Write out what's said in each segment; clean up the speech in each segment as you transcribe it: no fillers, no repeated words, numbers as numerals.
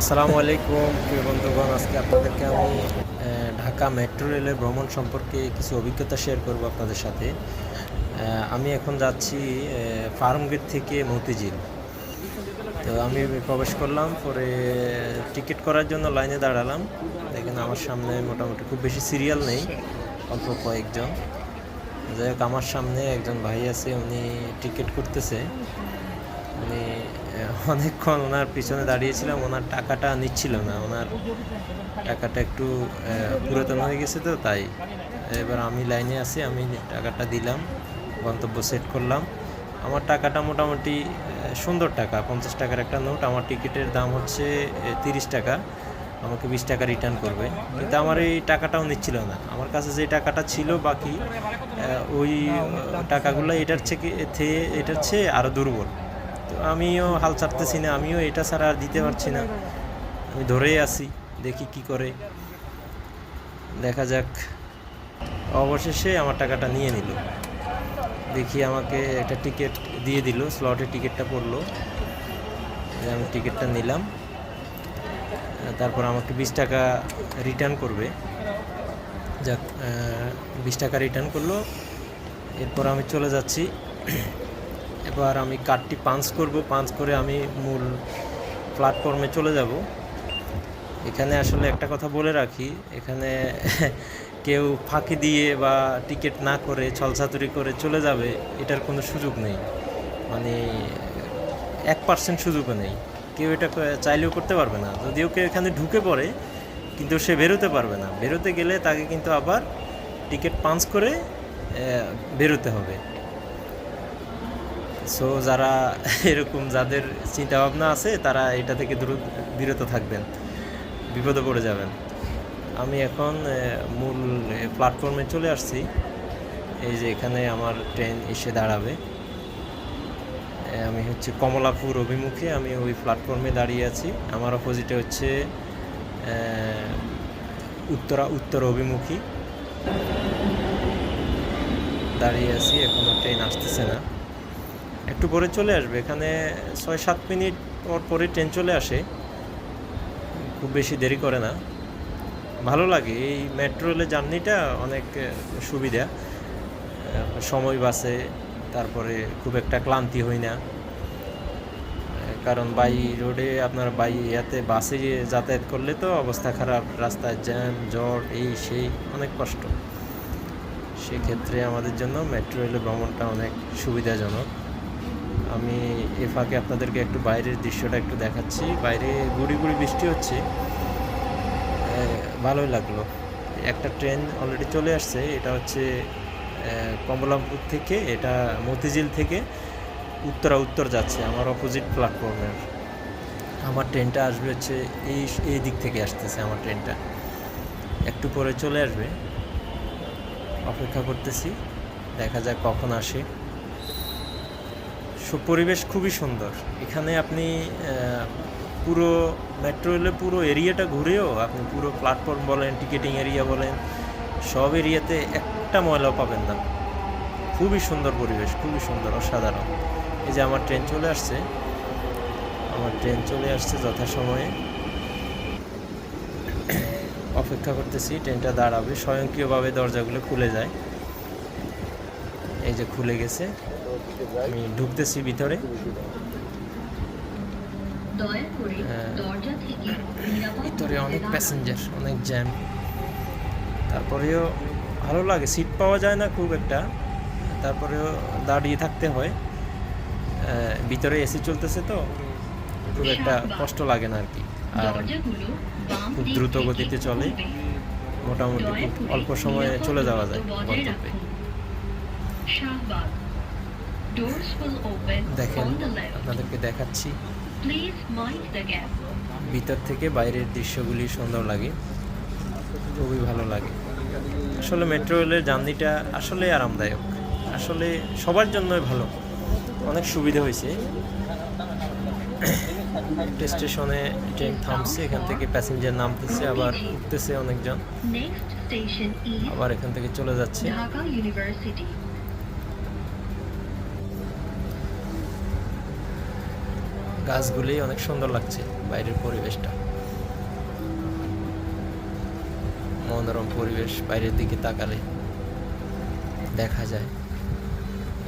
আসসালামু আলাইকুম প্রিয় বন্ধুগণ, আজকে আপনাদেরকে আমি ঢাকা মেট্রো রেলের ভ্রমণ সম্পর্কে কিছু অভিজ্ঞতা শেয়ার করব আপনাদের সাথে। আমি এখন যাচ্ছি ফার্ম গেট থেকে মতিঝিল। তো আমি প্রবেশ করলাম, পরে টিকিট করার জন্য লাইনে দাঁড়ালাম। দেখেন আমার সামনে মোটামুটি খুব বেশি সিরিয়াল নেই, অল্প কয়েকজন। যাই হোক, আমার সামনে একজন ভাই আছে, উনি টিকিট করতেছে। উনি অনেকক্ষণ ওনার পিছনে দাঁড়িয়েছিলাম, ওনার টাকাটা নিচ্ছিল না। ওনার টাকাটা একটু পুরাতন হয়ে গেছে, তো তাই। এবার আমি লাইনে আছি, আমি টাকাটা দিলাম, গন্তব্য সেট করলাম। আমার টাকাটা মোটামুটি সুন্দর টাকা, 50 টাকার একটা নোট। আমার টিকিটের দাম হচ্ছে 30 টাকা। আমাকে 20 টাকা রিটার্ন করবে, কিন্তু আমার এই টাকাটাও নিচ্ছিল না। আমার কাছে যে টাকাটা ছিল বাকি, ওই টাকাগুলো এটার চেয়ে আরও দুর্বল। তো আমিও হাল ছাড়তেছি না, আমিও এটা ছাড়া আর দিতে পারছি না। আমি ধরেই আছি, দেখি কি করে, দেখা যাক। অবশেষে আমার টাকাটা নিয়ে নিল। দেখি আমাকে একটা টিকিট দিয়ে দিল, স্লটে টিকিটটা পড়লো। আমি টিকিটটা নিলাম, তারপর আমাকে 20 টাকা রিটার্ন করবে। যাক, 20 টাকা রিটার্ন করলো। এরপর আমি চলে যাচ্ছি। এবার আমি কার্ডটি পাঞ্চ করব, পাঞ্চ করে আমি মূল প্ল্যাটফর্মে চলে যাব। এখানে আসলে একটা কথা বলে রাখি, এখানে কেউ ফাঁকি দিয়ে বা টিকিট না করে ছলচাতুরি করে চলে যাবে, এটার কোনো সুযোগ নেই। মানে 1% সুযোগও নেই। কেউ এটা চাইলেও করতে পারবে না। যদিও কেউ এখানে ঢুকে পড়ে, কিন্তু সে বেরোতে পারবে না। বেরোতে গেলে তাকে কিন্তু আবার টিকিট পাঞ্চ করে বেরোতে হবে। সো যারা এরকম, যাদের চিন্তাভাবনা আছে, তারা এটা থেকে বিরত থাকবেন, বিপদে পড়ে যাবেন। আমি এখন মূল প্ল্যাটফর্মে চলে আসছি। এই যে এখানে আমার ট্রেন এসে দাঁড়াবে। আমি হচ্ছে কমলাপুর অভিমুখে, আমি ওই প্ল্যাটফর্মে দাঁড়িয়ে আছি। আমার অপোজিটে হচ্ছে উত্তর অভিমুখী দাঁড়িয়ে আছি। এখনও ট্রেন আসতেছে না, একটু পরে চলে আসবে। এখানে 6-7 মিনিট পরে ট্রেন চলে আসে, খুব বেশি দেরি করে না। ভালো লাগে এই মেট্রো রেলের জার্নিটা, অনেক সুবিধা, সময় বাঁচে। তারপরে খুব একটা ক্লান্তি হই না, কারণ বাই রোডে আপনার বাসে যাতায়াত করলে তো অবস্থা খারাপ, রাস্তায় জ্যাম জট এই সেই, অনেক কষ্ট। সেক্ষেত্রে আমাদের জন্য মেট্রো রেলের ভ্রমণটা অনেক সুবিধাজনক। আমি এ ফাঁকে আপনাদেরকে একটু বাইরের দৃশ্যটা একটু দেখাচ্ছি। বাইরে গুড়ি গুড়ি বৃষ্টি হচ্ছে, ভালোই লাগলো। একটা ট্রেন অলরেডি চলে আসছে, এটা হচ্ছে কমলাপুর থেকে, এটা মতিঝিল থেকে উত্তর যাচ্ছে আমার অপোজিট প্ল্যাটফর্মের। আমার ট্রেনটা আসবে হচ্ছে এই দিক থেকে আসতেছে আমার ট্রেনটা, একটু পরে চলে আসবে। অপেক্ষা করতেছি, দেখা যাক কখন আসে। পরিবেশ খুবই সুন্দর এখানে। আপনি পুরো মেট্রো রেলের পুরো এরিয়াটা ঘুরেও আপনি পুরো প্ল্যাটফর্ম বলেন, টিকিটিং এরিয়া বলেন, সব এরিয়াতে একটা ময়লাও পাবেন না। খুবই সুন্দর পরিবেশ, খুবই সুন্দর, অসাধারণ। এই যে আমার ট্রেন চলে আসছে, আমার ট্রেন চলে আসছে যথাসময়ে। অপেক্ষা করতেছি, ট্রেনটা দাঁড়াবে। স্বয়ংক্রিয়ভাবে দরজাগুলো খুলে যায়। এই যে খুলে গেছে, আমি ঢুকতেছি ভিতরে। ভিতরে অনেক প্যাসেঞ্জার, অনেক জ্যাম। তারপরেও ভালো লাগে, সিট পাওয়া যায় না খুব একটা, তারপরেও দাঁড়িয়ে থাকতে হয়। ভিতরে এসি চলতেছে, তো খুব একটা কষ্ট লাগে না আর কি। আর খুব দ্রুত গতিতে চলে, মোটামুটি খুব অল্প সময়ে চলে যাওয়া যায় গন্তব্যে। দেখেন, আপনাদেরকে দেখাচ্ছি। ভিতর থেকে বাইরের দৃশ্যগুলি সুন্দর লাগে, খুবই ভালো লাগে। আসলে মেট্রো রেলের জার্নিটা আসলে আরামদায়ক, আসলে সবার জন্যই ভালো, অনেক সুবিধা হয়েছে। একটা স্টেশনে ট্রেন থামছে, এখান থেকে প্যাসেঞ্জার নামতেছে, আবার উঠতেছে অনেকজন, আবার এখান থেকে চলে যাচ্ছে। গাছগুলি অনেক সুন্দর লাগছে। বাইরের পরিবেশটা, মনোরম পরিবেশ। বাইরের দিকে তাকালে দেখা যায়।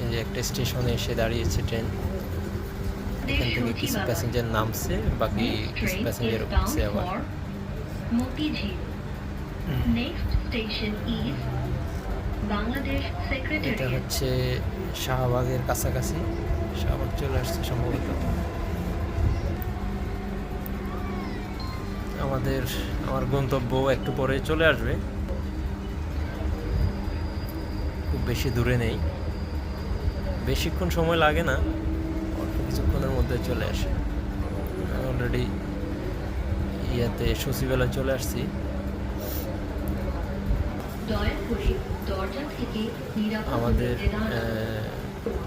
এই যে একটা স্টেশনে এসে দাঁড়িয়েছে ট্রেন, এখান থেকে কিছু প্যাসেঞ্জার নামছে, বাকি কিছু প্যাসেঞ্জার উঠছে আবার। এটা হচ্ছে শাহবাগের কাছাকাছি, শাহবাগ চলে আসছে সম্ভবত। আমার গন্তব্য একটু পরে চলে আসবে, খুব বেশি দূরে নেই, বেশিক্ষণ সময় লাগে না, অল্প কিছুক্ষণের মধ্যে চলে আসে। অলরেডি সচিবালয় চলে আসছি।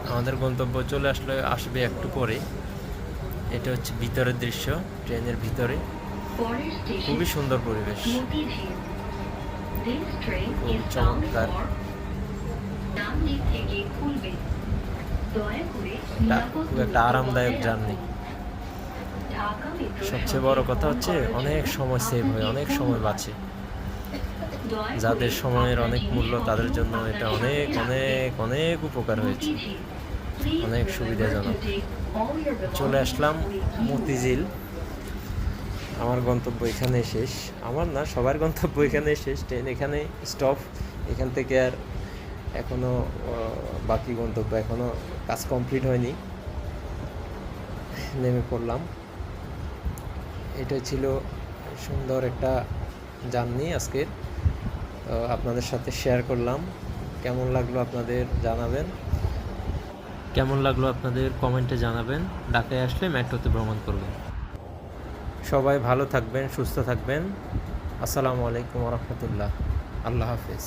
আমাদের গন্তব্য চলে আসবে একটু পরে। এটা হচ্ছে ভিতরের দৃশ্য, ট্রেনের ভিতরে খুবই সুন্দর পরিবেশ, খুব চমৎকার। খুব একটা আরামদায়ক জার্নি। সবচেয়ে বড় কথা হচ্ছে অনেক সময় সেভ হয়, অনেক সময় বাঁচে। যাদের সময়ের অনেক মূল্য তাদের জন্য এটা অনেক অনেক অনেক উপকার হয়েছে, অনেক সুবিধাজনক। চলে আসলাম মতিঝিল। আমার গন্তব্য এখানে শেষ, আমার না, সবার গন্তব্য এখানে শেষ। ট্রেন এখানে স্টপ, এখান থেকে আর এখনও বাকি গন্তব্য, এখনও কাজ কমপ্লিট হয়নি। নেমে পড়লাম। এটা ছিল সুন্দর একটা জার্নি আজকের, আপনাদের সাথে শেয়ার করলাম। কেমন লাগলো আপনাদের জানাবেন, কেমন লাগলো আপনাদের কমেন্টে জানাবেন। ঢাকায় আসলে মেট্রোতে ভ্রমণ করবেন। সবাই ভালো থাকবেন, সুস্থ থাকবেন। আসসালামু আলাইকুম ওয়া রাহমাতুল্লাহ। আল্লাহ হাফেজ।